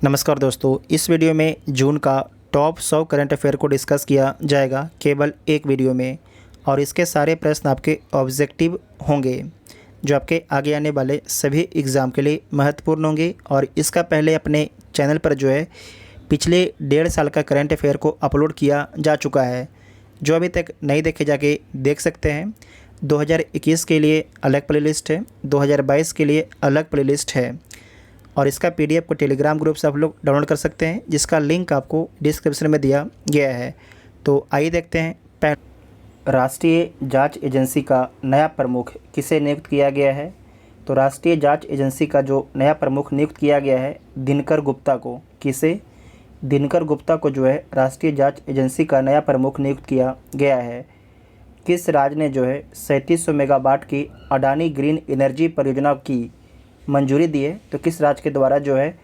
नमस्कार दोस्तों, इस वीडियो में जून का टॉप 100 करंट अफेयर को डिस्कस किया जाएगा केवल एक वीडियो में। और इसके सारे प्रश्न आपके ऑब्जेक्टिव होंगे जो आपके आगे आने वाले सभी एग्ज़ाम के लिए महत्वपूर्ण होंगे। और इसका पहले अपने चैनल पर जो है पिछले 1.5 साल का करंट अफेयर को अपलोड किया जा चुका है। जो अभी तक नहीं देखे जाके देख सकते हैं। 2021 के लिए अलग प्लेलिस्ट है, 2022 के लिए अलग प्लेलिस्ट है। और इसका पीडीएफ को टेलीग्राम ग्रुप से आप लोग डाउनलोड कर सकते हैं, जिसका लिंक आपको डिस्क्रिप्शन में दिया गया है। तो आइए देखते हैं। राष्ट्रीय जांच एजेंसी का नया प्रमुख किसे नियुक्त किया गया है? तो राष्ट्रीय जांच एजेंसी का जो नया प्रमुख नियुक्त किया गया है दिनकर गुप्ता को। किसे? दिनकर गुप्ता को जो है राष्ट्रीय जांच एजेंसी का नया प्रमुख नियुक्त किया गया है। किस राज्य ने जो है 3700 मेगावाट की अडानी ग्रीन एनर्जी परियोजना की मंजूरी दी है? तो किस राज्य के द्वारा जो है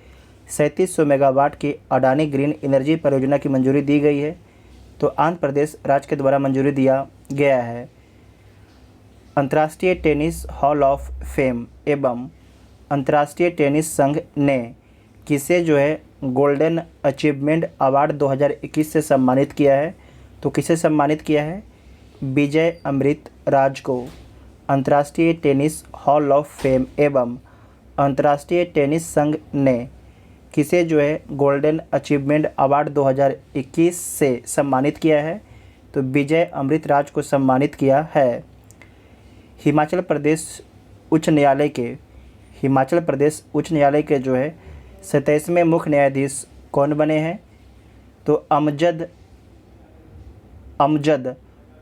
3700 मेगावाट की अडानी ग्रीन एनर्जी परियोजना की मंजूरी दी गई है? तो आंध्र प्रदेश राज्य के द्वारा मंजूरी दिया गया है। अंतर्राष्ट्रीय टेनिस हॉल ऑफ फेम एवं अंतर्राष्ट्रीय टेनिस संघ ने किसे जो है गोल्डन अचीवमेंट अवार्ड 2021 से सम्मानित किया है? तो किसे सम्मानित किया है? विजय अमृत राज को। अंतर्राष्ट्रीय टेनिस हॉल ऑफ फेम एवं अंतर्राष्ट्रीय टेनिस संघ ने किसे जो है गोल्डन अचीवमेंट अवार्ड 2021 से सम्मानित किया है? तो विजय अमृत राज को सम्मानित किया है। हिमाचल प्रदेश उच्च न्यायालय के जो है 27वें मुख्य न्यायाधीश कौन बने हैं? तो अमजद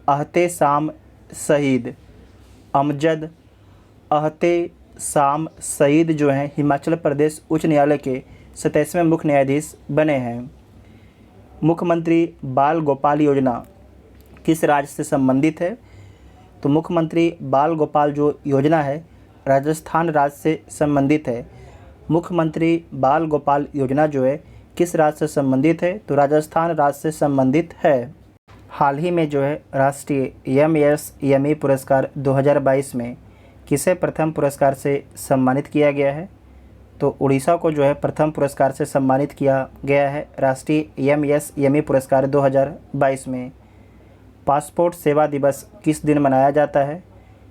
अहतेशाम सईद जो हैं हिमाचल प्रदेश उच्च न्यायालय के 27वें मुख्य न्यायाधीश बने हैं। मुख्यमंत्री बाल गोपाल योजना किस राज्य से संबंधित है? तो मुख्यमंत्री बाल गोपाल जो योजना है राजस्थान राज्य से संबंधित है। मुख्यमंत्री बाल गोपाल योजना जो है किस राज्य से संबंधित है? तो राजस्थान राज्य से संबंधित है। हाल ही में जो है राष्ट्रीय एमएसएमई पुरस्कार 2022 में किसे प्रथम पुरस्कार से सम्मानित किया गया है? तो उड़ीसा को जो है प्रथम पुरस्कार से सम्मानित किया गया है राष्ट्रीय एमएसएमई पुरस्कार 2022 में। पासपोर्ट सेवा दिवस किस दिन मनाया जाता है?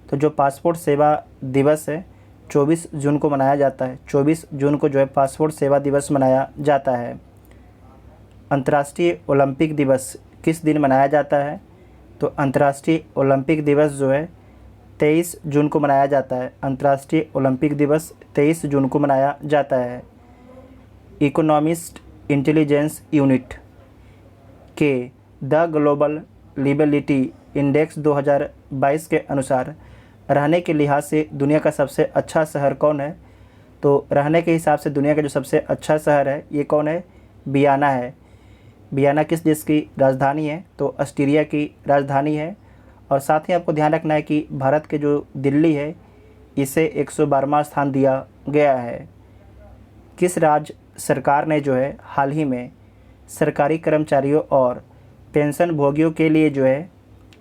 तो जो पासपोर्ट सेवा दिवस है 24 जून को मनाया जाता है। 24 जून को जो है पासपोर्ट सेवा दिवस मनाया जाता है। अंतर्राष्ट्रीय ओलंपिक दिवस किस दिन मनाया जाता है? तो अंतर्राष्ट्रीय ओलंपिक दिवस जो है 23 जून को मनाया जाता है। अंतर्राष्ट्रीय ओलंपिक दिवस 23 जून को मनाया जाता है। इकोनॉमिस्ट इंटेलिजेंस यूनिट के द ग्लोबल लिवेबिलिटी इंडेक्स 2022 के अनुसार रहने के लिहाज से दुनिया का सबसे अच्छा शहर कौन है? तो रहने के हिसाब से दुनिया का जो सबसे अच्छा शहर है ये कौन है? वियना है। वियना किस देश की राजधानी है? तो ऑस्ट्रिया की राजधानी है। और साथ ही आपको ध्यान रखना है कि भारत के जो दिल्ली है इसे 112वां स्थान दिया गया है। किस राज्य सरकार ने जो है हाल ही में सरकारी कर्मचारियों और पेंशन भोगियों के लिए जो है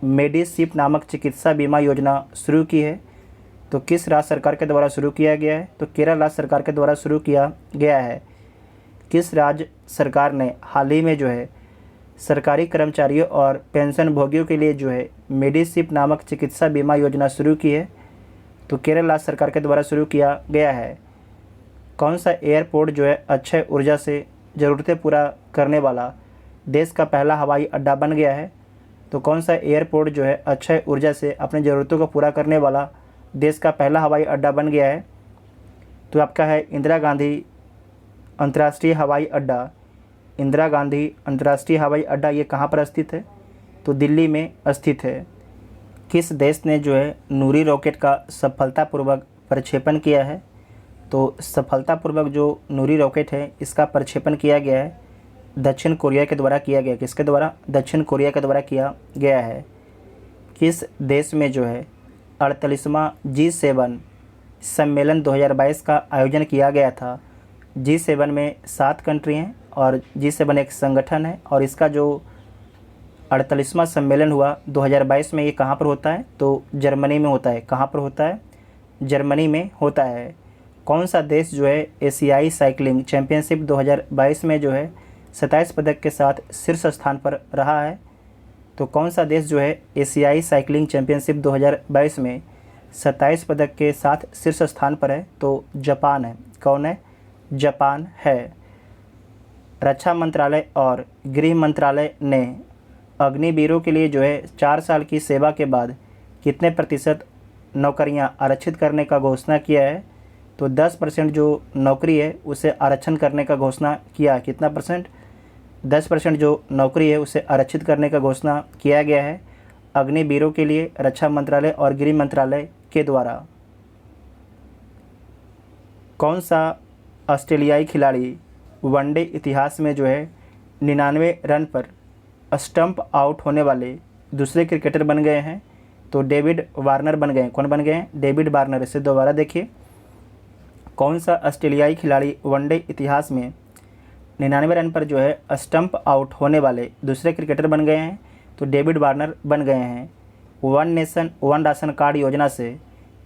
मेडिशिप नामक चिकित्सा बीमा योजना शुरू की है? तो किस राज्य सरकार के द्वारा शुरू किया गया है? तो केरल राज्य सरकार के द्वारा शुरू किया गया है। किस राज्य सरकार ने हाल ही में जो है सरकारी कर्मचारियों और पेंशन भोगियों के लिए जो है मेडिशिप नामक चिकित्सा बीमा योजना शुरू की है? तो केरल राज्य सरकार के द्वारा शुरू किया गया है। कौन सा एयरपोर्ट जो है अक्षय ऊर्जा से ज़रूरतें पूरा करने वाला देश का पहला हवाई अड्डा बन गया है? तो कौन सा एयरपोर्ट जो है अक्षय ऊर्जा से अपनी ज़रूरतों को पूरा करने वाला देश का पहला हवाई अड्डा बन गया है? तो आपका है इंदिरा गांधी अंतर्राष्ट्रीय हवाई अड्डा। इंदिरा गांधी अंतर्राष्ट्रीय हवाई अड्डा ये कहाँ पर स्थित है? तो दिल्ली में स्थित है। किस देश ने जो है नूरी रॉकेट का सफलतापूर्वक प्रक्षेपण किया है? तो सफलतापूर्वक जो नूरी रॉकेट है इसका प्रक्षेपण किया गया है दक्षिण कोरिया के द्वारा किया गया। किसके द्वारा? दक्षिण कोरिया के द्वारा किया गया है। किस देश में जो है 48वां G7 सम्मेलन 2022 का आयोजन किया गया था? G7 में 7 कंट्री हैं और G7 एक संगठन है। और इसका जो 48वां सम्मेलन हुआ 2022 में ये कहाँ पर होता है? तो जर्मनी में होता है। कहाँ पर होता है? जर्मनी में होता है। कौन सा देश जो है एशियाई साइकिलिंग चैंपियनशिप 2022 में जो है 27 पदक के साथ शीर्ष स्थान पर रहा है? तो कौन सा देश जो है एशियाई साइकिलिंग चैंपियनशिप 2022 में 27 पदक के साथ शीर्ष स्थान पर है? तो जापान है। कौन है? जापान है। रक्षा मंत्रालय और गृह मंत्रालय ने अग्निवीरों के लिए जो है 4 साल की सेवा के बाद कितने प्रतिशत नौकरियां आरक्षित करने का घोषणा किया है? तो 10% जो नौकरी है उसे आरक्षण करने का घोषणा किया। कितना परसेंट? 10% जो नौकरी है उसे आरक्षित करने का घोषणा किया गया है अग्निवीरों के लिए रक्षा मंत्रालय और गृह मंत्रालय के द्वारा। कौन सा ऑस्ट्रेलियाई खिलाड़ी वनडे इतिहास में जो है 99 रन पर स्टंप आउट होने वाले दूसरे क्रिकेटर बन गए हैं? तो डेविड वार्नर बन गए हैं। कौन बन गए हैं? David Warner. इसे दोबारा देखिए, कौन सा ऑस्ट्रेलियाई खिलाड़ी वनडे इतिहास में 99 रन पर जो है स्टंप आउट होने वाले दूसरे क्रिकेटर बन गए हैं? तो डेविड वार्नर बन गए हैं। One nation one ration card योजना से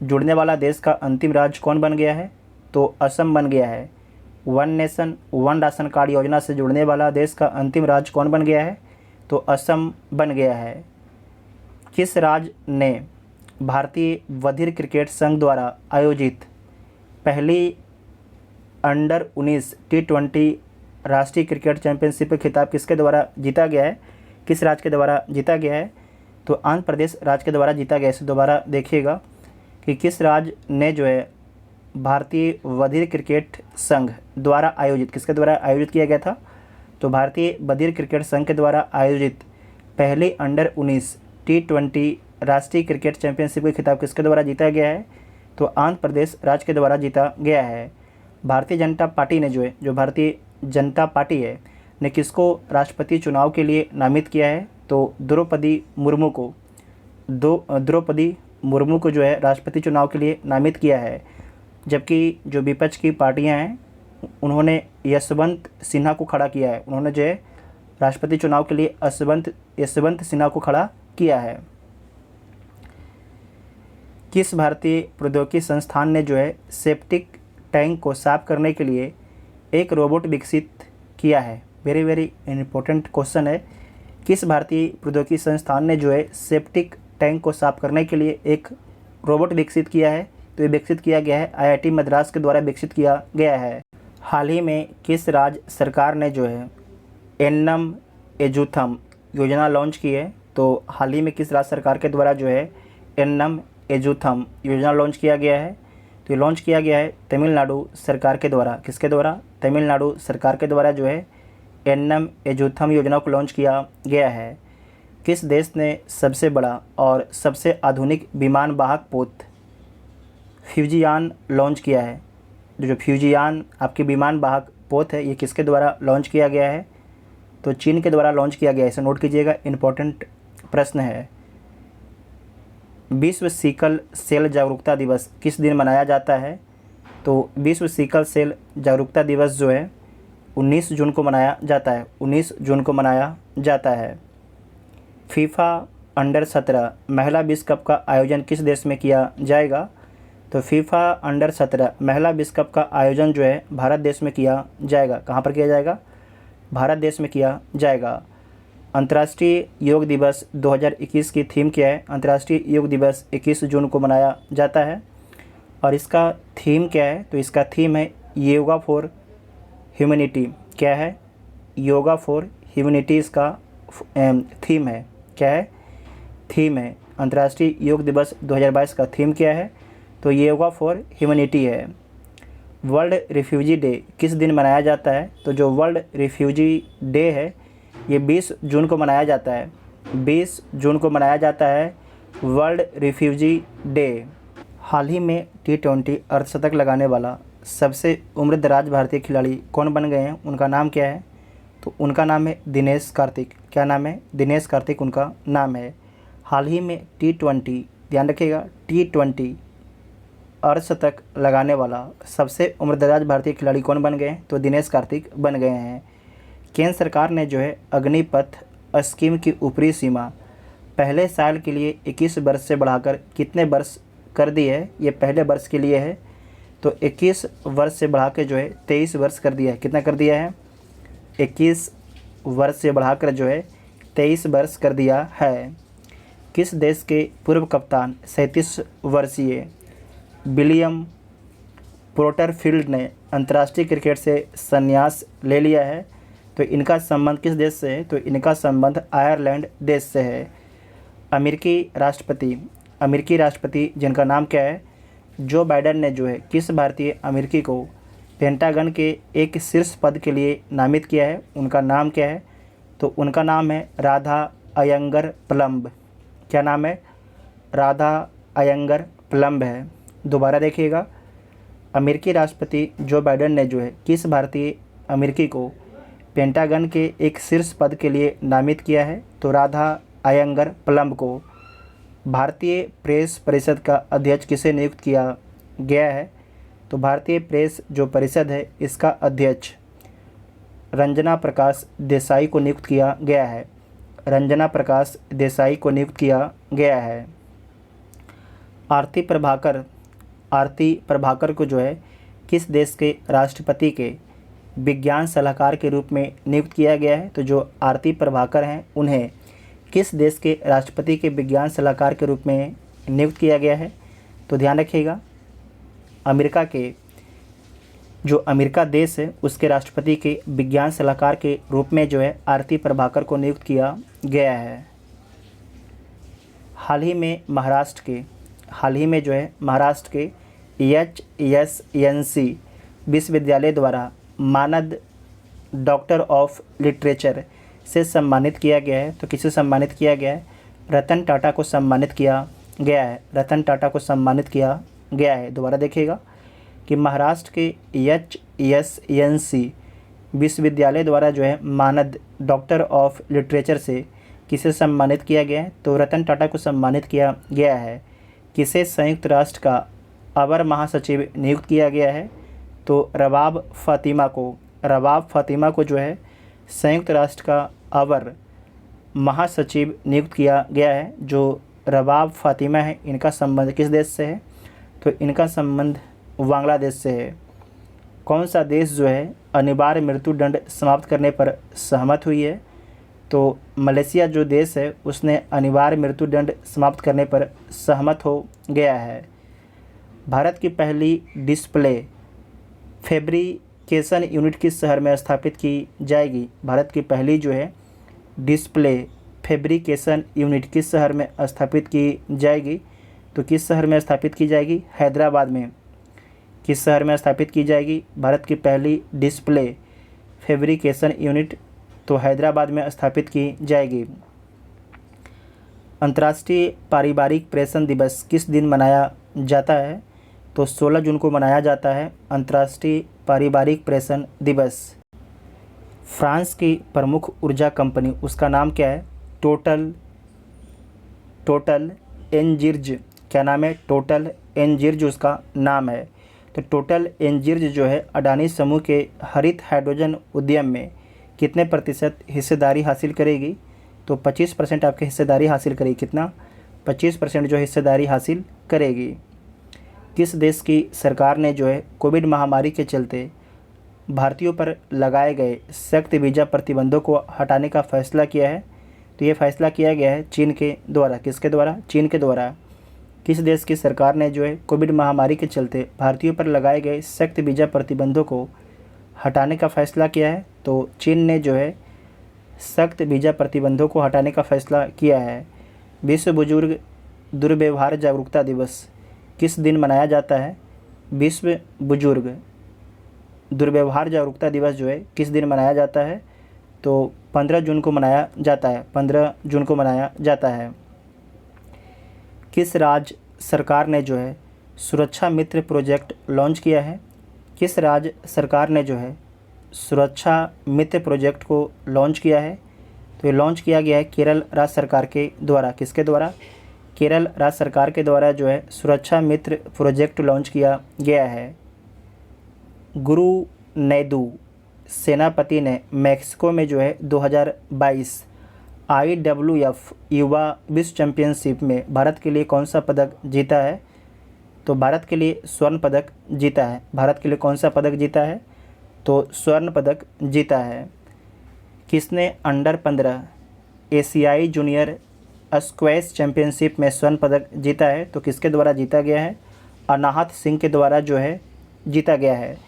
जुड़ने वाला देश का अंतिम राज्य कौन बन गया है? तो असम बन गया है। One nation one ration card योजना से जुड़ने वाला देश का अंतिम राज्य कौन बन गया है? तो असम बन गया है। किस राज्य ने भारतीय बधिर क्रिकेट संघ द्वारा आयोजित पहली अंडर 19 T20 राष्ट्रीय क्रिकेट चैंपियनशिप का खिताब किसके द्वारा जीता गया है? किस राज्य के द्वारा जीता गया है? तो आंध्र प्रदेश राज्य के द्वारा जीता गया। इसे दोबारा देखिएगा कि किस राज्य ने जो है भारतीय बधिर क्रिकेट संघ द्वारा आयोजित, किसके द्वारा आयोजित किया गया था? तो भारतीय बधिर क्रिकेट संघ के द्वारा आयोजित पहली अंडर 19 T20 राष्ट्रीय क्रिकेट चैंपियनशिप का खिताब किसके द्वारा जीता गया है? तो आंध्र प्रदेश राज्य के द्वारा जीता गया है। भारतीय जनता पार्टी ने जो है, जो भारतीय जनता पार्टी है, ने किसको राष्ट्रपति चुनाव के लिए नामित किया है? तो द्रौपदी मुर्मू को। द्रौपदी मुर्मू को जो है राष्ट्रपति चुनाव के लिए नामित किया है। जबकि जो विपक्ष की पार्टियां हैं उन्होंने यशवंत सिन्हा को खड़ा किया है। उन्होंने जो है राष्ट्रपति चुनाव के लिए यशवंत सिन्हा को खड़ा किया है। किस भारतीय प्रौद्योगिकी संस्थान ने जो है सेप्टिक टैंक को साफ करने के लिए एक रोबोट विकसित किया है? वेरी वेरी इंपॉर्टेंट क्वेश्चन है। किस भारतीय प्रौद्योगिकी संस्थान ने जो है सेप्टिक टैंक को साफ करने के लिए एक रोबोट विकसित किया है? तो ये विकसित किया गया है IIT मद्रास के द्वारा विकसित किया गया है। हाल ही में किस राज्य सरकार ने जो है एन्नम एजुथम योजना लॉन्च की है? तो हाल ही में किस राज्य सरकार के द्वारा जो है एन्नम एजुथम योजना लॉन्च किया गया है? तो ये लॉन्च किया गया है तमिलनाडु सरकार के द्वारा। किसके द्वारा? तमिलनाडु सरकार के द्वारा जो है एन्नम एजुथम योजना को लॉन्च किया गया है। किस देश ने सबसे बड़ा और सबसे आधुनिक विमान वाहक पोत फ्यूजियान लॉन्च किया है? जो फ्यूजियान आपकी विमान वाहक पोत है, ये किसके द्वारा लॉन्च किया गया है? तो चीन के द्वारा लॉन्च किया गया है। इसे नोट कीजिएगा, इम्पोर्टेंट प्रश्न है। विश्व सिकल सेल जागरूकता दिवस किस दिन मनाया जाता है? तो विश्व सिकल सेल जागरूकता दिवस जो है 19 जून को मनाया जाता है। 19 जून को मनाया जाता है। फीफा अंडर 17 महिला विश्व कप का आयोजन किस देश में किया जाएगा? तो फीफा अंडर 17 महिला विश्व कप का आयोजन जो है भारत देश में किया जाएगा। कहाँ पर किया जाएगा? भारत देश में किया जाएगा। अंतर्राष्ट्रीय योग दिवस 2021 की थीम क्या है? अंतर्राष्ट्रीय योग दिवस 21 जून को मनाया जाता है। और इसका थीम क्या है? तो इसका थीम है योगा फॉर ह्यूमैनिटी। क्या है? योगा फॉर ह्यूमैनिटी इसका थीम है। क्या है? थीम है। अंतर्राष्ट्रीय योग दिवस 2022 का थीम क्या है? तो योगा फॉर ह्यूमैनिटी है। वर्ल्ड रिफ्यूजी डे किस दिन मनाया जाता है? तो जो वर्ल्ड रिफ्यूजी डे है ये 20 जून को मनाया जाता है। 20 जून को मनाया जाता है वर्ल्ड रिफ्यूजी डे। हाल ही में T20 अर्धशतक लगाने वाला सबसे उम्रदराज भारतीय खिलाड़ी कौन बन गए हैं? उनका नाम क्या है? तो उनका नाम है दिनेश कार्तिक। क्या नाम है? दिनेश कार्तिक उनका नाम है। हाल ही में T20, ध्यान रखिएगा, T20 अर्धशतक लगाने वाला सबसे उम्रदराज भारतीय खिलाड़ी कौन बन गए हैं? तो दिनेश कार्तिक बन गए हैं। केंद्र सरकार ने जो है अग्निपथ स्कीम की ऊपरी सीमा पहले साल के लिए 21 वर्ष से बढ़ाकर कितने वर्ष कर दी है? ये पहले वर्ष के लिए है। तो 21 वर्ष से बढ़ा के जो है 23 वर्ष कर दिया है। कितना कर दिया है? 21 वर्ष से बढ़ाकर जो है 23 वर्ष कर दिया है। किस देश के पूर्व कप्तान 37 वर्षीय विलियम पोर्टरफील्ड ने अंतर्राष्ट्रीय क्रिकेट से संन्यास ले लिया है? तो इनका संबंध किस देश से है? तो इनका संबंध आयरलैंड देश से है। अमेरिकी राष्ट्रपति जिनका नाम क्या है? जो बाइडेन ने जो है किस भारतीय अमेरिकी को पेंटागन के एक शीर्ष पद के लिए नामित किया है? उनका नाम क्या है? तो उनका नाम है राधा अयंगर प्लम्ब। क्या नाम है? राधा अयंगर प्लम्ब है। दोबारा देखिएगा, अमेरिकी राष्ट्रपति जो बाइडेन ने जो है किस भारतीय अमेरिकी को पेंटागन के एक शीर्ष पद के लिए नामित किया है? तो राधा अयंगर प्लम्ब को। भारतीय प्रेस परिषद का अध्यक्ष किसे नियुक्त किया गया है? तो भारतीय प्रेस जो परिषद है इसका अध्यक्ष रंजना प्रकाश देसाई को नियुक्त किया गया है। रंजना प्रकाश देसाई को नियुक्त किया गया है। आरती प्रभाकर को जो है किस देश के राष्ट्रपति के विज्ञान सलाहकार के रूप में नियुक्त किया गया है? तो जो आरती प्रभाकर हैं उन्हें किस देश के राष्ट्रपति के विज्ञान सलाहकार के रूप में नियुक्त किया गया है? तो ध्यान रखिएगा, अमेरिका देश है उसके राष्ट्रपति के विज्ञान सलाहकार के रूप में जो है आरती प्रभाकर को नियुक्त किया गया है। हाल ही में जो है महाराष्ट्र के HSNC विश्वविद्यालय द्वारा मानद डॉक्टर ऑफ लिटरेचर से सम्मानित किया गया है। तो किसे सम्मानित किया गया है? रतन टाटा को सम्मानित किया गया है। रतन टाटा को सम्मानित किया गया है। दोबारा देखिएगा कि महाराष्ट्र के HSNC विश्वविद्यालय द्वारा जो है मानद डॉक्टर ऑफ लिटरेचर से किसे सम्मानित किया गया है? तो रतन टाटा को सम्मानित किया गया है। किसे संयुक्त राष्ट्र का अवर महासचिव नियुक्त किया गया है? तो रबाब फातिमा को जो है संयुक्त राष्ट्र का अवर महासचिव नियुक्त किया गया है। जो रबाब फातिमा है इनका संबंध किस देश से है? तो इनका संबंध बांग्लादेश से है। कौन सा देश जो है अनिवार्य मृत्यु दंड समाप्त करने पर सहमत हुई है? तो मलेशिया जो देश है उसने अनिवार्य मृत्यु दंड समाप्त करने पर सहमत हो गया है। भारत की पहली डिस्प्ले फैब्रिकेशन यूनिट किस शहर में स्थापित की जाएगी? भारत की पहली जो है डिस्प्ले फैब्रिकेशन यूनिट किस शहर में स्थापित की जाएगी? तो किस शहर में स्थापित की जाएगी? हैदराबाद में। किस शहर में स्थापित की जाएगी भारत की पहली डिस्प्ले फैब्रिकेशन यूनिट? तो हैदराबाद में स्थापित की जाएगी। अंतर्राष्ट्रीय पारिवारिक प्रेषण दिवस किस दिन मनाया जाता है? तो 16 जून को मनाया जाता है अंतर्राष्ट्रीय पारिवारिक प्रेषण दिवस। फ्रांस की प्रमुख ऊर्जा कंपनी उसका नाम क्या है? Total energies. क्या नाम है? टोटल एनर्जीज उसका नाम है। तो टोटल एनर्जीज जो है अडानी समूह के हरित हाइड्रोजन उद्यम में कितने प्रतिशत हिस्सेदारी हासिल करेगी? तो 25% आपकी हिस्सेदारी हासिल करेगी। कितना? 25% जो हिस्सेदारी हासिल करेगी। किस देश की सरकार ने जो है कोविड महामारी के चलते भारतीयों पर लगाए गए सख्त वीज़ा प्रतिबंधों को हटाने का फैसला किया है? तो ये फैसला किया गया है चीन के द्वारा। किसके द्वारा? चीन के द्वारा। किस देश की सरकार ने जो है कोविड महामारी के चलते भारतीयों पर लगाए गए सख्त वीज़ा प्रतिबंधों को हटाने का फैसला किया है? तो चीन ने जो है सख्त वीज़ा प्रतिबंधों को हटाने का फैसला किया है। विश्व बुजुर्ग दुर्व्यवहार जागरूकता दिवस किस दिन मनाया जाता है? विश्व बुजुर्ग दुर्व्यवहार जागरूकता दिवस जो है किस दिन मनाया जाता है? तो 15 जून को मनाया जाता है। 15 जून को मनाया जाता है। किस राज्य सरकार ने जो है सुरक्षा मित्र प्रोजेक्ट लॉन्च किया है? किस राज्य सरकार ने जो है सुरक्षा मित्र प्रोजेक्ट को लॉन्च किया है? तो ये लॉन्च किया गया है केरल राज्य सरकार के द्वारा। किसके द्वारा? केरल राज्य सरकार के द्वारा जो है सुरक्षा मित्र प्रोजेक्ट लॉन्च किया गया है। गुरु नैदू सेनापति ने मैक्सिको में जो है 2022 IWF युवा विश्व चैंपियनशिप में भारत के लिए कौन सा पदक जीता है? तो भारत के लिए स्वर्ण पदक जीता है। भारत के लिए कौन सा पदक जीता है? तो स्वर्ण पदक जीता है। किसने अंडर 15 एशियाई जूनियर स्क्वैश चैंपियनशिप में स्वर्ण पदक जीता है? तो किसके द्वारा जीता गया है? अनाहत सिंह के द्वारा जो है जीता गया है।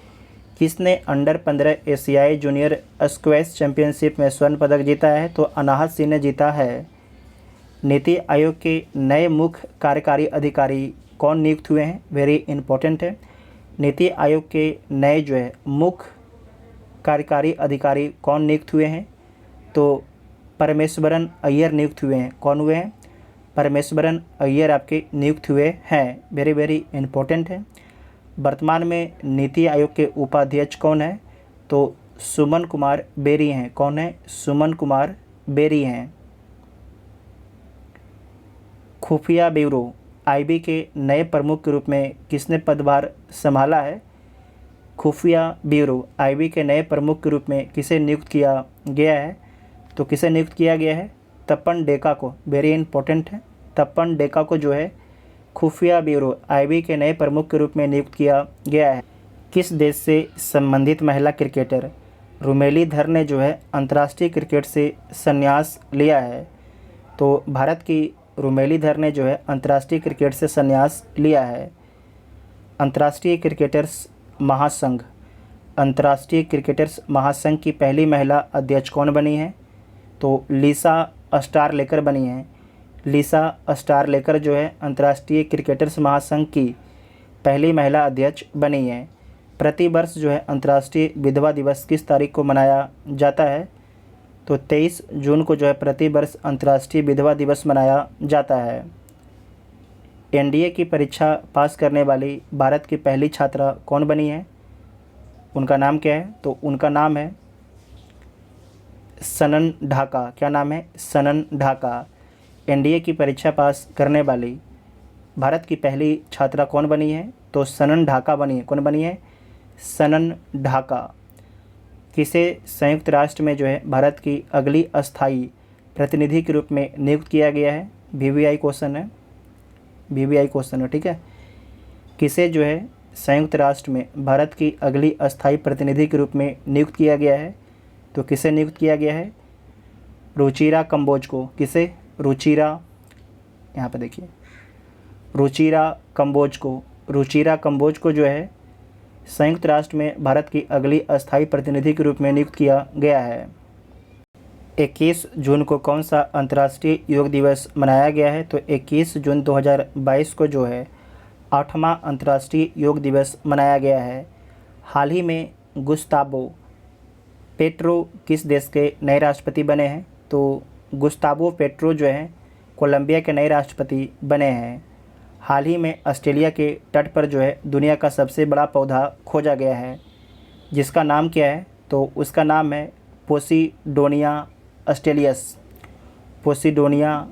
किसने अंडर 15 एशियाई जूनियर स्क्वैश चैंपियनशिप में स्वर्ण पदक जीता है? तो अनाहत सिंह ने जीता है। नीति आयोग के नए मुख्य कार्यकारी अधिकारी कौन नियुक्त हुए हैं? वेरी इंपॉर्टेंट है। नीति आयोग के नए जो है मुख्य कार्यकारी अधिकारी कौन नियुक्त हुए हैं? तो परमेश्वरन अय्यर नियुक्त हुए हैं। कौन हुए हैं? परमेश्वरन अय्यर आपके नियुक्त हुए हैं। वेरी वेरी इंपॉर्टेंट है। वर्तमान में नीति आयोग के उपाध्यक्ष कौन है? तो सुमन कुमार बेरी हैं। कौन है? सुमन कुमार बेरी हैं। खुफिया ब्यूरो आईबी के नए प्रमुख के रूप में किसने पदभार संभाला है? खुफिया ब्यूरो आईबी के नए प्रमुख के रूप में किसे नियुक्त किया गया है? तो किसे नियुक्त किया गया है? तपन डेका को। वेरी इंपॉर्टेंट है। तपन डेका को जो है खुफिया ब्यूरो आईबी के नए प्रमुख के रूप में नियुक्त किया गया है। किस देश से संबंधित महिला क्रिकेटर रुमेली धर ने जो है अंतर्राष्ट्रीय क्रिकेट से संन्यास लिया है? तो भारत की रुमेली धर ने जो है अंतर्राष्ट्रीय क्रिकेट से संन्यास लिया है। अंतर्राष्ट्रीय क्रिकेटर्स महासंघ अंतर्राष्ट्रीय क्रिकेटर्स महासंघ की पहली महिला अध्यक्ष कौन बनी है? तो लिसा स्टारलेकर बनी है। लिसा स्टारलेकर जो है अंतर्राष्ट्रीय क्रिकेटर्स महासंघ की पहली महिला अध्यक्ष बनी है। प्रतिवर्ष जो है अंतर्राष्ट्रीय विधवा दिवस किस तारीख को मनाया जाता है? तो 23 जून को जो है प्रतिवर्ष अंतर्राष्ट्रीय विधवा दिवस मनाया जाता है। एनडीए की परीक्षा पास करने वाली भारत की पहली छात्रा कौन बनी है? उनका नाम क्या है? तो उनका नाम है सनन ढाका। क्या नाम है? सनन ढाका। एनडीए की परीक्षा पास करने वाली भारत की पहली छात्रा कौन बनी है? तो सनन ढाका बनी है। कौन बनी है? सनन ढाका। किसे संयुक्त राष्ट्र में जो है भारत की अगली अस्थायी प्रतिनिधि के रूप में नियुक्त किया गया है? वीवीआई क्वेश्चन है। वीवीआई क्वेश्चन है, ठीक है। किसे जो है संयुक्त राष्ट्र में भारत की अगली अस्थायी प्रतिनिधि के रूप में नियुक्त किया गया है? तो किसे नियुक्त किया गया है? रुचिरा कंबोज को। किसे? रुचिरा, यहाँ पे देखिए, रुचिरा कंबोज को। रुचिरा कंबोज को जो है संयुक्त राष्ट्र में भारत की अगली अस्थायी प्रतिनिधि के रूप में नियुक्त किया गया है। 21 जून को कौन सा अंतर्राष्ट्रीय योग दिवस मनाया गया है? तो 21 जून 2022 को जो है 8वां अंतर्राष्ट्रीय योग दिवस मनाया गया है। हाल ही में गुस्तावो पेट्रो किस देश के नए राष्ट्रपति बने हैं? तो गुस्तावो पेट्रो जो है कोलंबिया के नए राष्ट्रपति बने हैं। हाल ही में ऑस्ट्रेलिया के तट पर जो है दुनिया का सबसे बड़ा पौधा खोजा गया है, जिसका नाम क्या है? तो उसका नाम है पोसिडोनिया ऑस्ट्रेलियस। पोसिडोनिया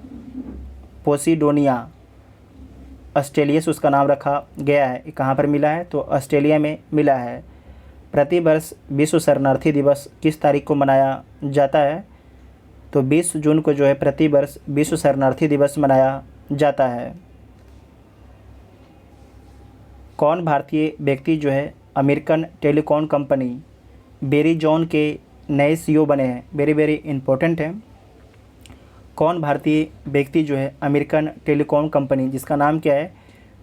ऑस्ट्रेलियस उसका नाम रखा गया है। ये कहाँ पर मिला है? तो ऑस्ट्रेलिया में मिला है। प्रतिवर्ष विश्व शरणार्थी दिवस किस तारीख को मनाया जाता है? तो 20 जून को जो है प्रतिवर्ष विश्व शरणार्थी दिवस मनाया जाता है। कौन भारतीय व्यक्ति जो है अमेरिकन टेलीकॉम कंपनी वेरिजॉन के नए सीईओ बने हैं? वेरी वेरी इंपॉर्टेंट है। कौन भारतीय व्यक्ति जो है अमेरिकन टेलीकॉम कंपनी जिसका नाम क्या है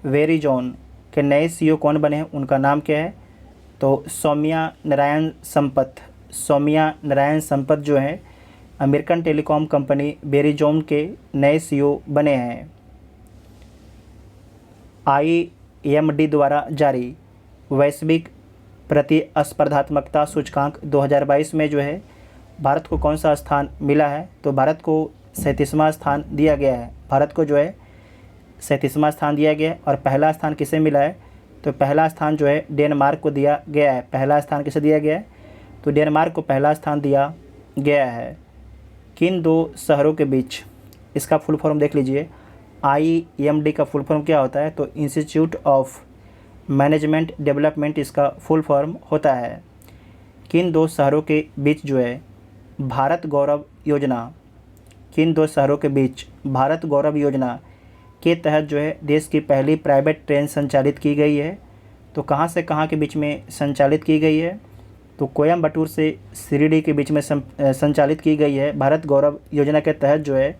वेरिजॉन के नए सीईओ कौन बने हैं? उनका नाम क्या है? तो सौम्या नारायण संपत। सौम्या नारायण संपत जो है अमेरिकन टेलीकॉम कंपनी वेरिजॉन के नए सीईओ बने हैं। IMD द्वारा जारी वैश्विक प्रतिस्पर्धात्मकता सूचकांक 2022 में जो है भारत को कौन सा स्थान मिला है? तो भारत को 37वां स्थान दिया गया है। भारत को जो है 37वां स्थान दिया गया है। और पहला स्थान किसे मिला है? तो पहला स्थान जो है डेनमार्क को दिया गया है। पहला स्थान किसे दिया गया है? तो डेनमार्क को पहला स्थान दिया गया है। किन दो शहरों के बीच, इसका फुल फॉर्म देख लीजिए। IMD का फुल फॉर्म क्या होता है? तो इंस्टीट्यूट ऑफ मैनेजमेंट डेवलपमेंट इसका फुल फॉर्म होता है। किन दो शहरों के बीच जो है भारत गौरव योजना, किन दो शहरों के बीच भारत गौरव योजना के तहत जो है देश की पहली प्राइवेट ट्रेन संचालित की गई है। तो कहाँ से कहाँ के बीच में संचालित की गई है? तो कोयम्बटूर से शिरडी के बीच में संचालित की गई है। भारत गौरव योजना के तहत जो है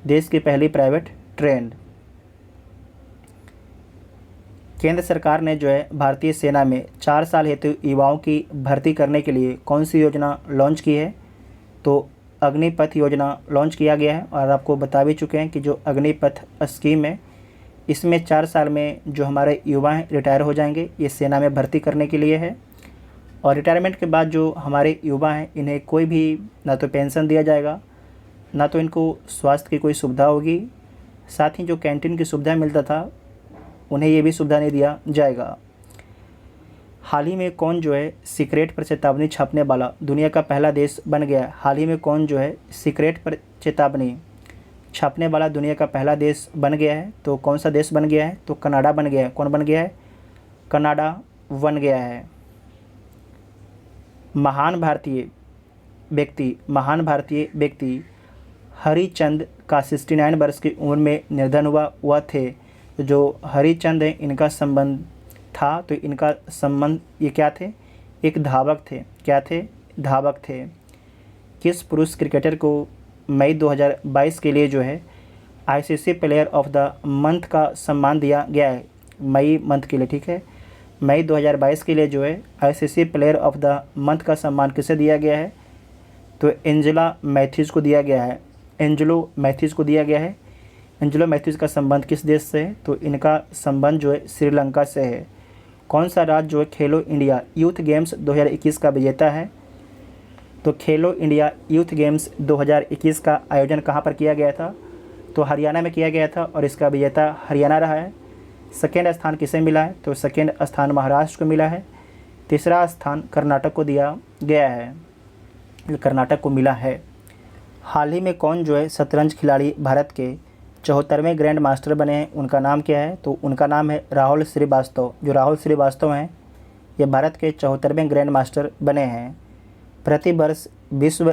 देश की पहली प्राइवेट ट्रेन। केंद्र सरकार ने जो है भारतीय सेना में 4 साल हेतु युवाओं की भर्ती करने के लिए कौन सी योजना लॉन्च की है? तो अग्निपथ योजना लॉन्च किया गया है। और आपको बता भी चुके हैं कि जो अग्निपथ स्कीम है इसमें 4 साल में जो हमारे युवा हैं रिटायर हो जाएंगे, ये सेना में भर्ती करने के लिए है। और रिटायरमेंट के बाद जो हमारे युवा हैं इन्हें कोई भी ना तो पेंशन दिया जाएगा, ना तो इनको स्वास्थ्य की कोई सुविधा होगी, साथ ही जो कैंटीन की सुविधा मिलता था उन्हें ये भी सुविधा नहीं दिया जाएगा। हाल ही में कौन जो है सिगरेट पर चेतावनी छापने वाला दुनिया का पहला देश बन गया है? हाल ही में कौन जो है सिगरेट पर चेतावनी छापने वाला दुनिया का पहला देश बन गया है? तो कौन सा देश बन गया है? तो कनाडा बन गया है। कौन बन गया है? कनाडा बन गया है। महान भारतीय व्यक्ति हरिचंद का 69 वर्ष की उम्र में निधन हुआ थे। जो हरिचंद हैं इनका संबंध था, तो इनका संबंध ये क्या थे? एक धावक थे। क्या थे? धावक थे। किस पुरुष क्रिकेटर को मई 2022 के लिए जो है ICC player of the month का सम्मान दिया गया है? मई मंथ के लिए, ठीक है। मई 2022 के लिए जो है ICC player of the month का सम्मान किसे दिया गया है? तो एंजेलो मैथ्यूज़ को दिया गया है। एंजेलो मैथ्यूज़ को दिया गया है। एंजेलो मैथ्यूज़ का संबंध किस देश से है? तो इनका संबंध जो है श्रीलंका से है। कौन सा राज्य जो है खेलो इंडिया यूथ गेम्स 2021 का विजेता है? तो खेलो इंडिया यूथ गेम्स 2021 का आयोजन कहाँ पर किया गया था? तो हरियाणा में किया गया था और इसका विजेता हरियाणा रहा है। सेकेंड स्थान किसे मिला है? तो सेकेंड स्थान महाराष्ट्र को मिला है। तीसरा स्थान कर्नाटक को दिया गया है, कर्नाटक को मिला है। हाल ही में कौन जो है शतरंज खिलाड़ी भारत के 74वें ग्रैंड मास्टर बने हैं? उनका नाम क्या है? तो उनका नाम है राहुल श्रीवास्तव। जो राहुल श्रीवास्तव हैं ये भारत के 74वें ग्रैंड मास्टर बने हैं। प्रतिवर्ष विश्व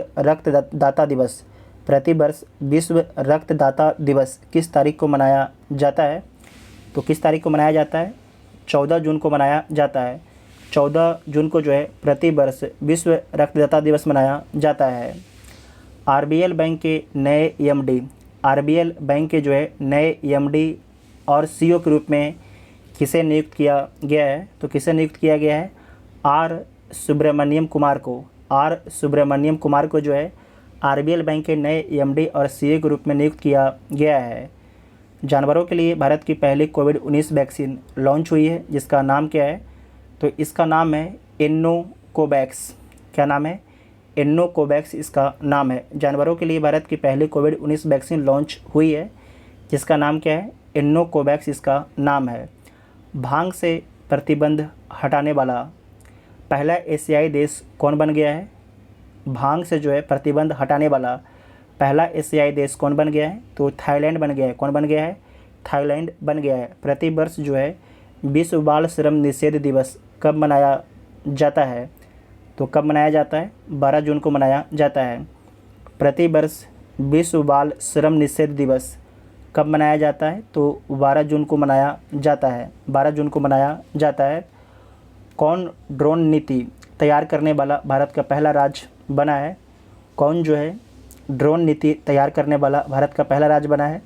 रक्तदाता दिवस किस तारीख को मनाया जाता है? तो किस तारीख को मनाया जाता है? 14 जून को मनाया जाता है। 14 जून को जो है प्रतिवर्ष विश्व रक्तदाता दिवस मनाया जाता है। आरबीएल बैंक के नए एमडी और सीईओ के रूप में किसे नियुक्त किया गया है? तो किसे नियुक्त किया गया है? आर सुब्रमण्यम कुमार को जो है आरबीएल बैंक के नए एमडी और सीईओ के रूप में नियुक्त किया गया है। जानवरों के लिए भारत की पहली कोविड-19 वैक्सीन लॉन्च हुई है, जिसका नाम क्या है? तो इसका नाम है इन्नोकोवैक्स। क्या नाम है? इन्नोकोवैक्स इसका नाम है। जानवरों के लिए भारत की पहली कोविड-19 वैक्सीन लॉन्च हुई है, जिसका नाम क्या है? इन्नोकोवैक्स इसका नाम है। भांग से प्रतिबंध हटाने वाला पहला एशियाई देश कौन बन गया है? भांग से जो है प्रतिबंध हटाने वाला पहला एशियाई देश कौन बन गया है? तो थाईलैंड बन गया है। कौन बन गया है? थाईलैंड बन गया है। प्रतिवर्ष जो है विश्व बाल श्रम निषेध दिवस कब मनाया जाता है? तो कब मनाया जाता है? 12 जून को मनाया जाता है। प्रतिवर्ष विश्व बाल श्रम निषेध दिवस कब मनाया जाता है? तो 12 जून को मनाया जाता है। 12 जून को मनाया जाता है। कौन ड्रोन नीति तैयार करने वाला भारत का पहला राज्य बना है? कौन जो है ड्रोन नीति तैयार करने वाला भारत का पहला राज्य बना है?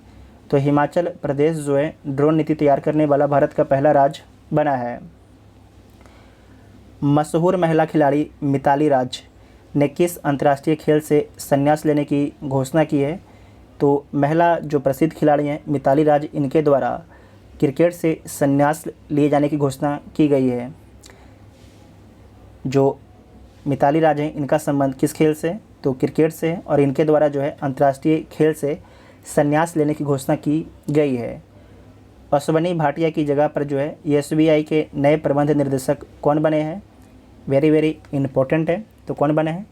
तो हिमाचल प्रदेश जो है ड्रोन नीति तैयार करने वाला भारत का पहला राज्य बना है। मशहूर महिला खिलाड़ी मिताली राज ने किस अंतर्राष्ट्रीय खेल से संन्यास लेने की घोषणा की है? तो महिला जो प्रसिद्ध खिलाड़ी हैं मिताली राज, इनके द्वारा क्रिकेट से संन्यास लिए जाने की घोषणा की गई है। जो मिताली राज हैं इनका संबंध किस खेल से? तो क्रिकेट से, और इनके द्वारा जो है अंतर्राष्ट्रीय खेल से संन्यास लेने की घोषणा की गई है। अश्वनी भाटिया की जगह पर जो है एसबीआई के नए प्रबंध निर्देशक कौन बने हैं? वेरी इम्पोर्टेंट है। तो कौन बने हैं?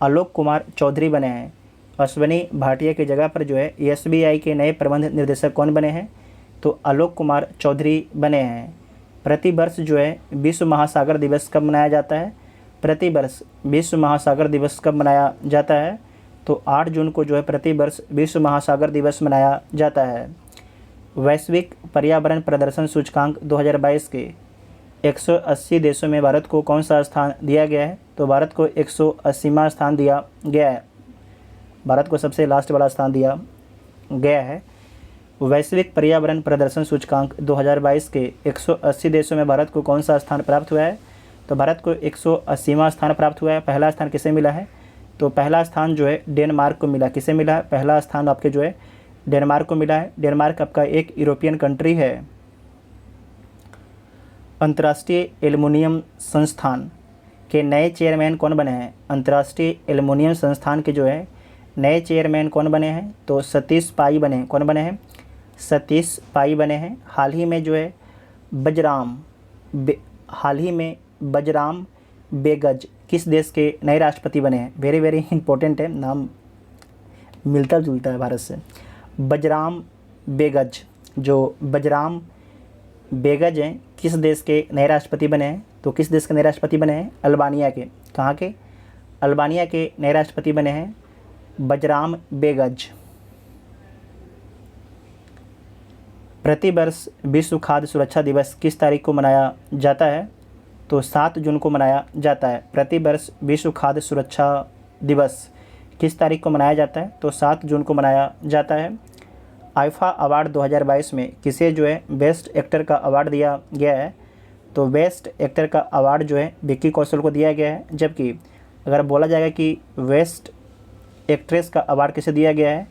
आलोक कुमार चौधरी बने हैं। अश्वनी भाटिया की जगह पर जो है एसबीआई के नए प्रबंध निर्देशक कौन बने हैं? तो आलोक कुमार चौधरी बने हैं। प्रतिवर्ष जो है विश्व महासागर दिवस कब मनाया जाता है? प्रतिवर्ष विश्व महासागर दिवस कब मनाया जाता है? तो 8 जून को जो है प्रतिवर्ष विश्व महासागर दिवस मनाया जाता है। वैश्विक पर्यावरण प्रदर्शन सूचकांक 2022 के 180 देशों में भारत को कौन सा स्थान दिया गया है? तो भारत को 180वां स्थान दिया गया है। भारत को सबसे लास्ट वाला स्थान दिया गया है। वैश्विक पर्यावरण प्रदर्शन सूचकांक 2022 के 180 देशों में भारत को कौन सा स्थान प्राप्त हुआ है? तो भारत को 180वां स्थान प्राप्त हुआ है। पहला स्थान किसे मिला है? तो पहला स्थान जो है डेनमार्क को मिला। किसे मिला है? पहला स्थान आपके जो है डेनमार्क को मिला है। डेनमार्क आपका एक यूरोपियन कंट्री है। अंतर्राष्ट्रीय एल्युमिनियम संस्थान के नए चेयरमैन कौन बने हैं? अंतर्राष्ट्रीय एल्युमिनियम संस्थान के जो है नए चेयरमैन कौन बने हैं? तो सतीश पाई बने हैं। कौन बने हैं? सतीश पाई बने हैं। हाल ही में जो है बजराम बेगज किस देश के नए राष्ट्रपति बने हैं? वेरी वेरी इंपॉर्टेंट है, नाम मिलता जुलता है भारत से। बजराम बेगज, जो बजराम बेगज हैं, किस देश के नए राष्ट्रपति बने हैं? तो किस देश के नए राष्ट्रपति बने हैं? अल्बानिया के। कहाँ के? अल्बानिया के नए राष्ट्रपति बने हैं बजराम बेगज। प्रतिवर्ष विश्व खाद्य सुरक्षा दिवस किस तारीख को मनाया जाता है? तो 7 जून को मनाया जाता है। प्रतिवर्ष विश्व खाद्य सुरक्षा दिवस किस तारीख को मनाया जाता है? तो 7 जून को मनाया जाता है। आईफा अवार्ड 2022 में किसे जो है बेस्ट एक्टर का अवार्ड दिया गया है? तो बेस्ट एक्टर का अवार्ड जो है विक्की कौशल को दिया गया है। जबकि अगर बोला जाएगा कि बेस्ट एक्ट्रेस का अवार्ड किसे दिया गया है?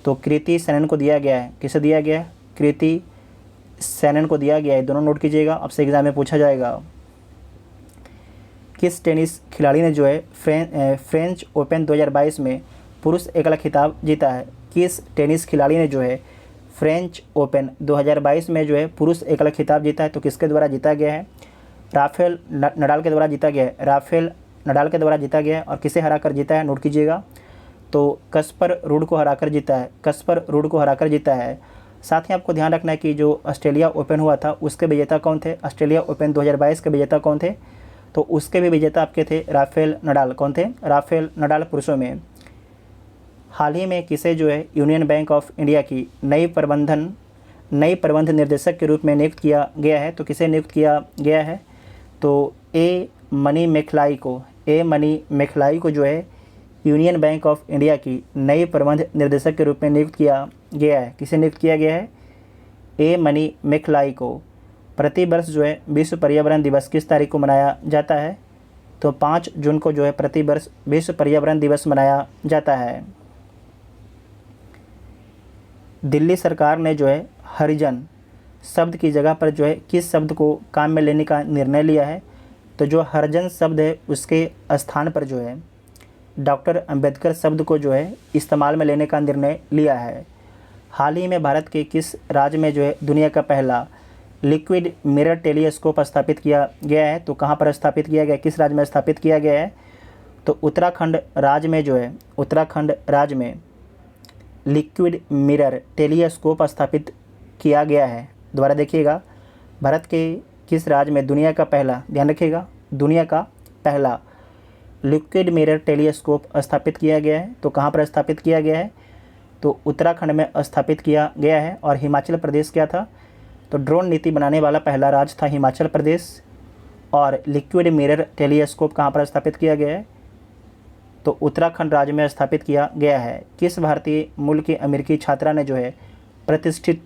तो कृति सेनन को दिया गया है। किसे दिया गया है? कृति सेनन को दिया गया है। दोनों नोट कीजिएगा, आपसे एग्जाम में पूछा जाएगा। किस टेनिस खिलाड़ी ने जो है फ्रेंच ओपन 2022 में पुरुष एकल खिताब जीता है? किस टेनिस खिलाड़ी ने जो है फ्रेंच ओपन 2022 में जो है पुरुष एकल खिताब जीता है? तो किसके द्वारा जीता गया है? राफेल नडाल के द्वारा जीता गया है। राफेल नडाल के द्वारा जीता गया है। और किसे हराकर जीता है? नोट कीजिएगा, तो कस्पर रूड को हराकर जीता है। कस्पर रूड को हराकर जीता है। साथ ही आपको ध्यान रखना है कि जो ऑस्ट्रेलिया ओपन हुआ था उसके विजेता कौन थे? ऑस्ट्रेलिया ओपन 2022 के विजेता कौन थे? तो उसके भी विजेता आपके थे राफेल नडाल। कौन थे? राफेल नडाल पुरुषों में। हाल ही में किसे जो है यूनियन बैंक ऑफ इंडिया की नई प्रबंध निर्देशक के रूप में नियुक्त किया गया है? तो किसे नियुक्त किया गया है? तो ए मनी मैखलाई को जो है यूनियन बैंक ऑफ इंडिया की नई प्रबंध निर्देशक के रूप में नियुक्त किया गया है। किसे नियुक्त किया गया है? ए मनी मैखलाई को। प्रतिवर्ष जो है विश्व पर्यावरण दिवस किस तारीख को मनाया जाता है? तो 5 जून को जो है प्रतिवर्ष विश्व पर्यावरण दिवस मनाया जाता है। दिल्ली सरकार ने जो है हरिजन शब्द की जगह पर जो है किस शब्द को काम में लेने का निर्णय लिया है? तो जो हरिजन शब्द है उसके स्थान पर जो है डॉक्टर अंबेडकर शब्द को जो है इस्तेमाल में लेने का निर्णय लिया है। हाल ही में भारत के किस राज्य में जो है दुनिया का पहला लिक्विड मिरर टेलीस्कोप स्थापित किया गया है? तो कहाँ पर स्थापित किया गया? किस राज्य में स्थापित किया गया है? तो उत्तराखंड राज्य में जो है उत्तराखंड राज्य में लिक्विड मिरर टेलीस्कोप स्थापित किया गया है। दोबारा देखिएगा, भारत के किस राज्य में दुनिया का पहला, ध्यान रखिएगा, दुनिया का पहला लिक्विड मिरर टेलीस्कोप स्थापित किया गया है? तो कहाँ पर स्थापित किया गया है? तो उत्तराखंड में स्थापित किया गया है। और हिमाचल प्रदेश क्या था? तो ड्रोन नीति बनाने वाला पहला राज्य था हिमाचल प्रदेश। और लिक्विड मिरर टेलीस्कोप कहाँ पर स्थापित किया गया है? तो उत्तराखंड राज्य में स्थापित किया गया है। किस भारतीय मूल की अमेरिकी छात्रा ने जो है प्रतिष्ठित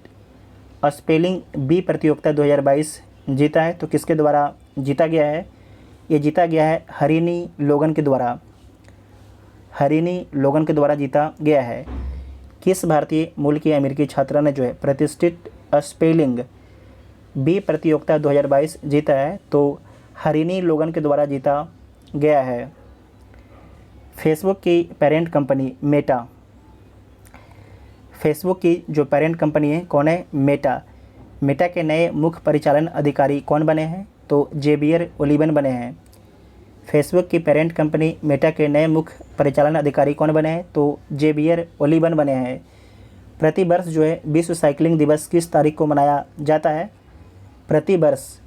स्पेलिंग बी प्रतियोगिता 2022 जीता है? तो किसके द्वारा जीता गया है? ये जीता गया है हरिनी लोगन के द्वारा। हरिनी लोगन के द्वारा जीता गया है। किस भारतीय मूल की अमेरिकी छात्रा ने जो है प्रतिष्ठित स्पेलिंग बी प्रतियोगिता 2022 जीता है? तो हरिनी लोगन के द्वारा जीता गया है। फेसबुक की पेरेंट कंपनी मेटा, फेसबुक की जो पेरेंट कंपनी है कौन है? मेटा। मेटा के नए मुख्य परिचालन अधिकारी कौन बने हैं? तो जेवियर ओलिवन बने हैं। फेसबुक की पेरेंट कंपनी मेटा के नए मुख्य परिचालन अधिकारी कौन बने हैं? तो जेवियर ओलिवन बने हैं। प्रतिवर्ष जो है विश्व साइकिलिंग दिवस किस तारीख को मनाया जाता है? प्रतिवर्ष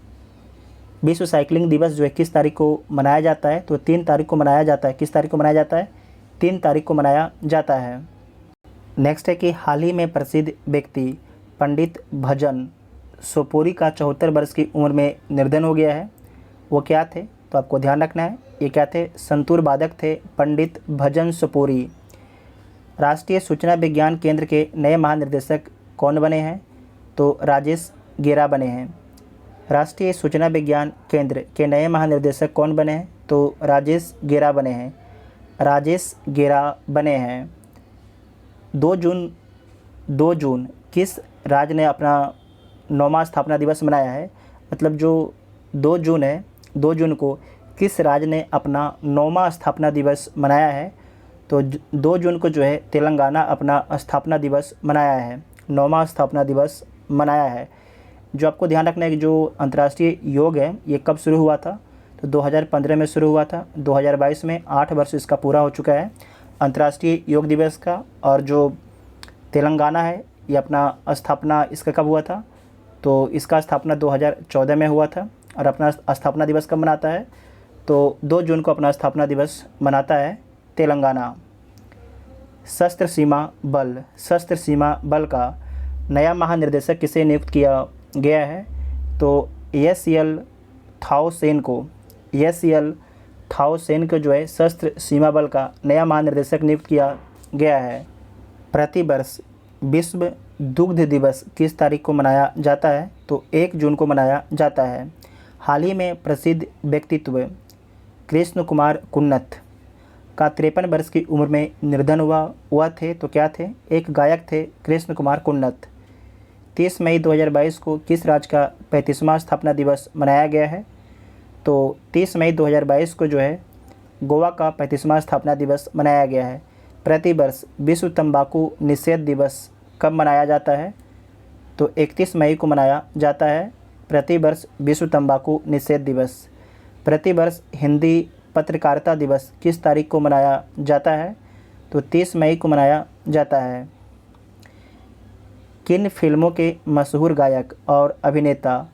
विश्व साइकिलिंग दिवस जो है किस तारीख को मनाया जाता है? तो 3 तारीख को मनाया जाता है। किस तारीख को मनाया जाता है? 3 तारीख को मनाया जाता है। नेक्स्ट है कि हाल ही में प्रसिद्ध व्यक्ति पंडित भजन सोपोरी का 74 वर्ष की उम्र में निर्धन हो गया है। वो क्या थे? तो आपको ध्यान रखना है, ये क्या थे? संतूर वादक थे पंडित भजन सोपोरी। राष्ट्रीय सूचना विज्ञान केंद्र के नए महानिर्देशक कौन बने हैं? तो राजेश गेरा बने हैं। राष्ट्रीय सूचना विज्ञान केंद्र के नए महानिर्देशक कौन बने हैं? तो राजेश गेरा बने हैं। राजेश गेरा बने हैं। 2 जून किस राज्य ने अपना 9वां स्थापना दिवस मनाया है? मतलब जो 2 जून है, 2 जून को किस राज्य ने अपना 9वां स्थापना दिवस मनाया है? तो 2 जून को जो है तेलंगाना अपना स्थापना दिवस मनाया है, 9वां स्थापना दिवस मनाया है। जो आपको ध्यान रखना है कि जो अंतर्राष्ट्रीय योग है ये कब शुरू हुआ था? तो 2015 में शुरू हुआ था। 2022 में 8 वर्ष इसका पूरा हो चुका है अंतर्राष्ट्रीय योग दिवस का। और जो तेलंगाना है ये अपना स्थापना इसका कब हुआ था? तो इसका स्थापना 2014 में हुआ था। और अपना स्थापना दिवस कब मनाता है? तो 2 जून को अपना स्थापना दिवस मनाता है तेलंगाना। सशस्त्र सीमा बल का नया महानिर्देशक किसे नियुक्त किया गया है? तो एस.सी.एल. थाओ सेन को जो है सशस्त्र सीमा बल का नया महानिर्देशक नियुक्त किया गया है। प्रतिवर्ष विश्व दुग्ध दिवस किस तारीख को मनाया जाता है? तो 1 जून को मनाया जाता है। हाल ही में प्रसिद्ध व्यक्तित्व कृष्ण कुमार कुन्नत का 53 वर्ष की उम्र में निधन हुआ थे। तो क्या थे? एक गायक थे कृष्ण कुमार कुन्नत। 30 मई 2022 को किस राज्य का 35वां स्थापना दिवस मनाया गया है? तो 30 मई 2022 को जो है गोवा का 35वां स्थापना दिवस मनाया गया है। प्रतिवर्ष विश्व तंबाकू निषेध दिवस कब मनाया जाता है? तो 31 मई को मनाया जाता है प्रतिवर्ष विश्व तंबाकू निषेध दिवस। प्रतिवर्ष हिंदी पत्रकारिता दिवस किस तारीख को मनाया जाता है? तो 30 मई को मनाया जाता है। किन फिल्मों के मशहूर गायक और अभिनेता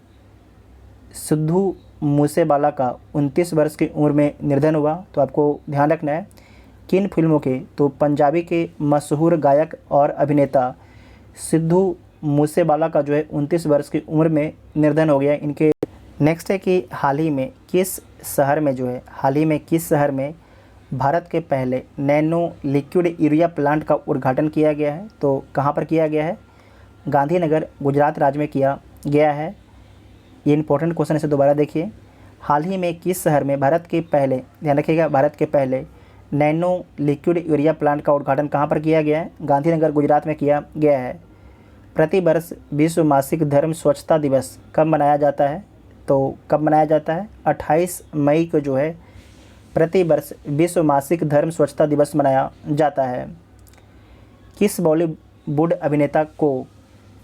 सिद्धू मूसेवाला का 29 वर्ष की उम्र में निधन हुआ? तो आपको ध्यान रखना है किन फिल्मों के? तो पंजाबी के मशहूर गायक और अभिनेता सिद्धू मूसेवाला का जो है 29 वर्ष की उम्र में निधन हो गया इनके। नेक्स्ट है कि हाल ही में किस शहर में भारत के पहले नैनो लिक्विड यूरिया प्लांट का उद्घाटन किया गया है? तो कहाँ पर किया गया है? गांधीनगर गुजरात राज्य में किया गया है। ये इंपॉर्टेंट क्वेश्चन, इसे दोबारा देखिए। हाल ही में किस शहर में भारत के पहले, ध्यान रखिएगा, भारत के पहले नैनो लिक्विड यूरिया प्लांट का उद्घाटन कहाँ पर किया गया है? गांधीनगर गुजरात में किया गया है। प्रतिवर्ष विश्व मासिक धर्म स्वच्छता दिवस कब मनाया जाता है? तो कब मनाया जाता है? 28 मई को जो है प्रतिवर्ष विश्व मासिक धर्म स्वच्छता दिवस मनाया जाता है। किस बॉलीवुड अभिनेता को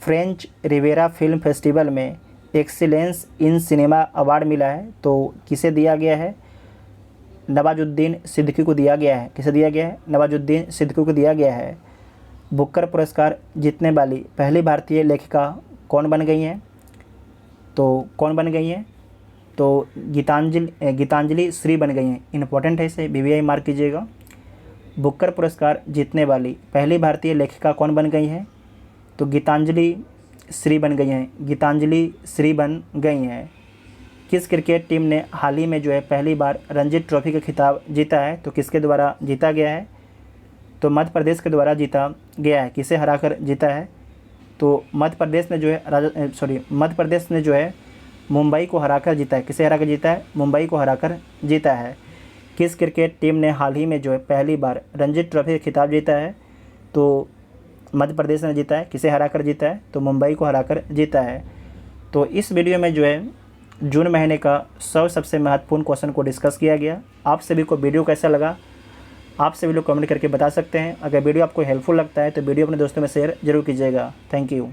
फ्रेंच रिवेरा फिल्म फेस्टिवल में एक्सीलेंस इन सिनेमा अवार्ड मिला है? तो किसे दिया गया है? नवाजुद्दीन सिद्दीकी को दिया गया है। किसे दिया गया है? नवाजुद्दीन सिद्दीकी को दिया गया है। बुकर पुरस्कार जीतने वाली पहली भारतीय लेखिका कौन बन गई हैं? तो कौन बन गई हैं? तो गीतांजलि श्री बन गई हैं। इंपॉर्टेंट है, इसे BBI मार्क कीजिएगा। बुकर पुरस्कार जीतने वाली पहली भारतीय लेखिका कौन बन गई हैं? तो गीतांजलि श्री बन गई हैं। गीतांजलि श्री बन गई हैं। किस क्रिकेट टीम ने हाल ही में जो है पहली बार रणजी ट्रॉफी का खिताब जीता है? तो किसके द्वारा जीता गया है? तो मध्य प्रदेश के द्वारा जीता गया है। किसे हराकर जीता है? तो मध्य प्रदेश ने जो है मुंबई को हराकर जीता है। किसे हराकर जीता है? मुंबई को हराकर जीता है। किस क्रिकेट टीम ने हाल ही में जो है पहली बार रणजी ट्रॉफी का खिताब जीता है? तो मध्य प्रदेश ने जीता है। किसे हराकर जीता है? तो मुंबई को हराकर जीता है। तो इस वीडियो में जो है जून महीने का 100 सबसे महत्वपूर्ण क्वेश्चन को डिस्कस किया गया। आप सभी को वीडियो कैसा लगा आप सभी लोग कमेंट करके बता सकते हैं। अगर वीडियो आपको हेल्पफुल लगता है तो वीडियो अपने दोस्तों में शेयर जरूर कीजिएगा। Thank you.